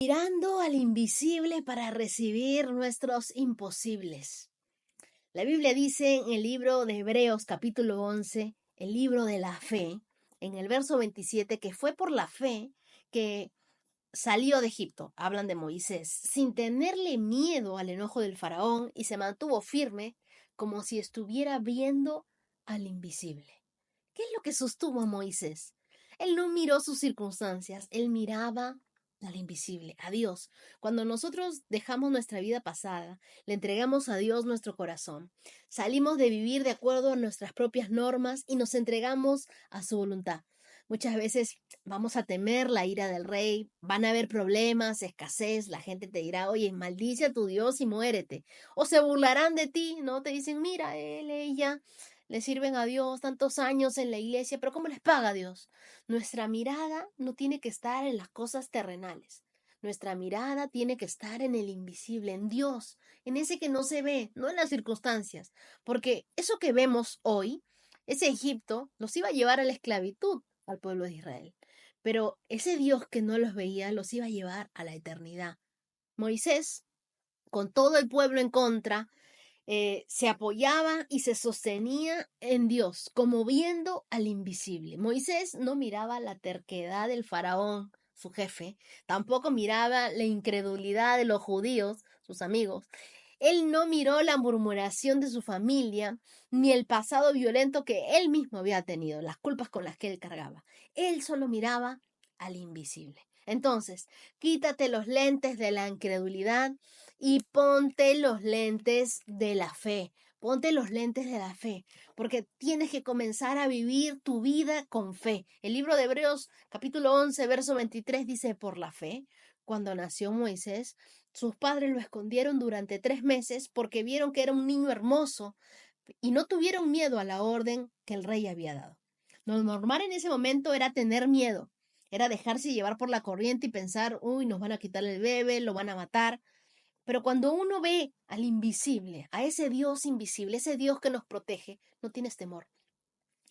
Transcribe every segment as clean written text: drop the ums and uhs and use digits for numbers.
Mirando al invisible para recibir nuestros imposibles. La Biblia dice en el libro de Hebreos capítulo 11, el libro de la fe, en el verso 27, que fue por la fe que salió de Egipto. Hablan de Moisés, sin tenerle miedo al enojo del faraón, y se mantuvo firme como si estuviera viendo al invisible. ¿Qué es lo que sostuvo a Moisés? Él no miró sus circunstancias, él miraba al invisible, a Dios. Cuando nosotros dejamos nuestra vida pasada, le entregamos a Dios nuestro corazón, salimos de vivir de acuerdo a nuestras propias normas y nos entregamos a su voluntad. Muchas veces vamos a temer la ira del rey, van a haber problemas, escasez, la gente te dirá, oye, maldice a tu Dios y muérete. O se burlarán de ti, ¿no? Te dicen, mira, ella le sirven a Dios tantos años en la iglesia, pero ¿cómo les paga Dios? Nuestra mirada no tiene que estar en las cosas terrenales. Nuestra mirada tiene que estar en el invisible, en Dios, en ese que no se ve, no en las circunstancias. Porque eso que vemos hoy, ese Egipto, los iba a llevar a la esclavitud al pueblo de Israel. Pero ese Dios que no los veía, los iba a llevar a la eternidad. Moisés, con todo el pueblo en contra, se apoyaba y se sostenía en Dios, como viendo al invisible. Moisés no miraba la terquedad del faraón, su jefe, tampoco miraba la incredulidad de los judíos, sus amigos. Él no miró la murmuración de su familia, ni el pasado violento que él mismo había tenido, las culpas con las que él cargaba. Él solo miraba al invisible. Entonces, quítate los lentes de la incredulidad y ponte los lentes de la fe. Ponte los lentes de la fe, porque tienes que comenzar a vivir tu vida con fe. El libro de Hebreos, capítulo 11, verso 23, dice, por la fe, cuando nació Moisés, sus padres lo escondieron durante 3 meses porque vieron que era un niño hermoso y no tuvieron miedo a la orden que el rey había dado. Lo normal en ese momento era tener miedo, era dejarse llevar por la corriente y pensar, uy, nos van a quitar el bebé, lo van a matar. Pero cuando uno ve al invisible, a ese Dios invisible, ese Dios que nos protege, no tienes temor.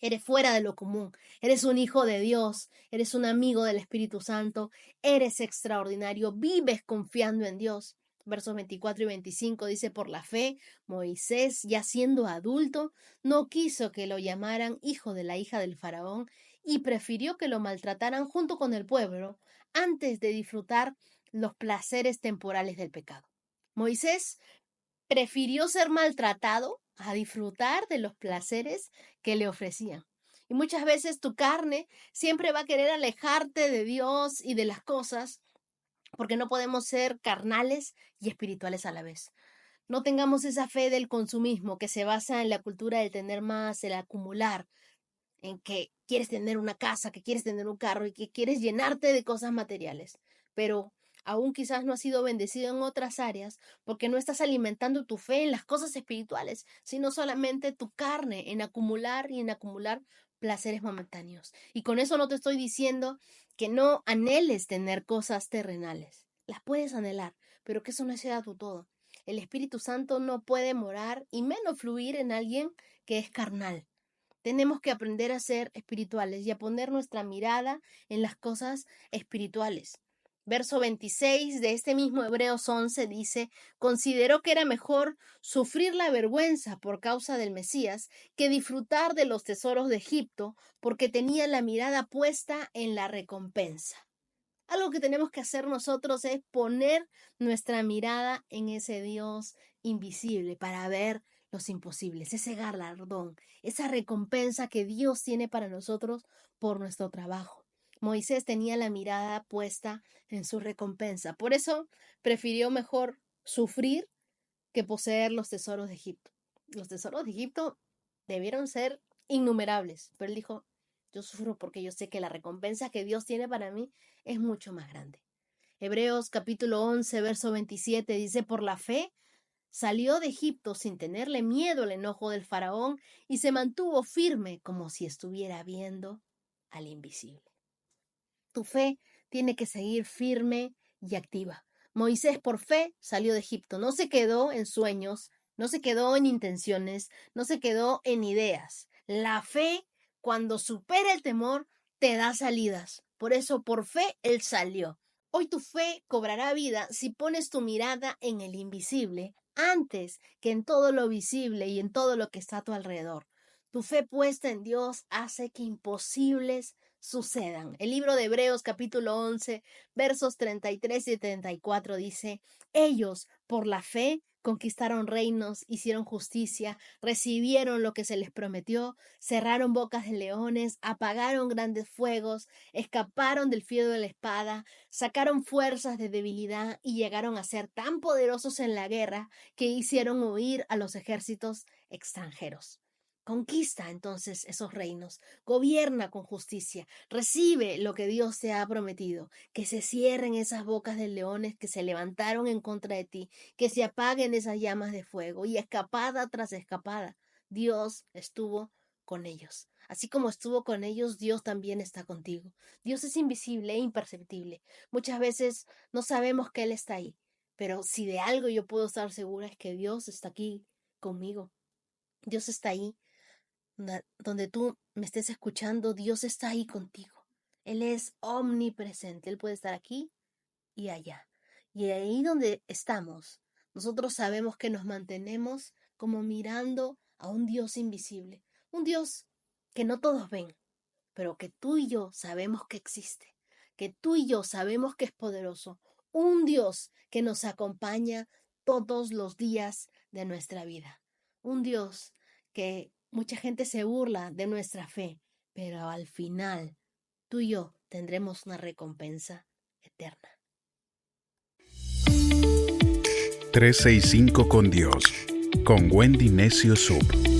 Eres fuera de lo común, eres un hijo de Dios, eres un amigo del Espíritu Santo, eres extraordinario, vives confiando en Dios. Versos 24 y 25 dice, por la fe, Moisés, ya siendo adulto, no quiso que lo llamaran hijo de la hija del faraón y prefirió que lo maltrataran junto con el pueblo antes de disfrutar los placeres temporales del pecado. Moisés prefirió ser maltratado a disfrutar de los placeres que le ofrecían. Y muchas veces tu carne siempre va a querer alejarte de Dios y de las cosas, porque no podemos ser carnales y espirituales a la vez. No tengamos esa fe del consumismo que se basa en la cultura del tener más, el acumular, en que quieres tener una casa, que quieres tener un carro y que quieres llenarte de cosas materiales, pero aún quizás no has sido bendecido en otras áreas porque no estás alimentando tu fe en las cosas espirituales, sino solamente tu carne en acumular y en acumular placeres momentáneos. Y con eso no te estoy diciendo que no anheles tener cosas terrenales. Las puedes anhelar, pero que eso no sea tu todo. El Espíritu Santo no puede morar y menos fluir en alguien que es carnal. Tenemos que aprender a ser espirituales y a poner nuestra mirada en las cosas espirituales. Verso 26 de este mismo Hebreos 11 dice, consideró que era mejor sufrir la vergüenza por causa del Mesías que disfrutar de los tesoros de Egipto, porque tenía la mirada puesta en la recompensa. Algo que tenemos que hacer nosotros es poner nuestra mirada en ese Dios invisible para ver los imposibles, ese galardón, esa recompensa que Dios tiene para nosotros por nuestro trabajo. Moisés tenía la mirada puesta en su recompensa. Por eso prefirió mejor sufrir que poseer los tesoros de Egipto. Los tesoros de Egipto debieron ser innumerables, pero él dijo, yo sufro porque yo sé que la recompensa que Dios tiene para mí es mucho más grande. Hebreos capítulo 11, verso 27 dice, por la fe salió de Egipto sin tenerle miedo al enojo del faraón y se mantuvo firme como si estuviera viendo al invisible. Tu fe tiene que seguir firme y activa. Moisés por fe salió de Egipto, no se quedó en sueños, no se quedó en intenciones, no se quedó en ideas. La fe, cuando supera el temor, te da salidas. Por eso, por fe, él salió. Hoy tu fe cobrará vida si pones tu mirada en el invisible antes que en todo lo visible y en todo lo que está a tu alrededor. Tu fe puesta en Dios hace que imposibles sucedan. El libro de Hebreos capítulo 11 versos 33 y 34 dice, ellos por la fe conquistaron reinos, hicieron justicia, recibieron lo que se les prometió, cerraron bocas de leones, apagaron grandes fuegos, escaparon del filo de la espada, sacaron fuerzas de debilidad y llegaron a ser tan poderosos en la guerra que hicieron huir a los ejércitos extranjeros. Conquista entonces esos reinos, gobierna con justicia, recibe lo que Dios te ha prometido, que se cierren esas bocas de leones que se levantaron en contra de ti, que se apaguen esas llamas de fuego y escapada tras escapada, Dios estuvo con ellos. Así como estuvo con ellos, Dios también está contigo. Dios es invisible e imperceptible. Muchas veces no sabemos que Él está ahí, pero si de algo yo puedo estar segura es que Dios está aquí conmigo. Dios está ahí. Donde tú me estés escuchando, Dios está ahí contigo. Él es omnipresente. Él puede estar aquí y allá. Y ahí donde estamos, nosotros sabemos que nos mantenemos como mirando a un Dios invisible. Un Dios que no todos ven, pero que tú y yo sabemos que existe, que tú y yo sabemos que es poderoso, un Dios que nos acompaña todos los días de nuestra vida, un Dios que mucha gente se burla de nuestra fe, pero al final tú y yo tendremos una recompensa eterna. 365 con Dios, con Wendy Necio Sub.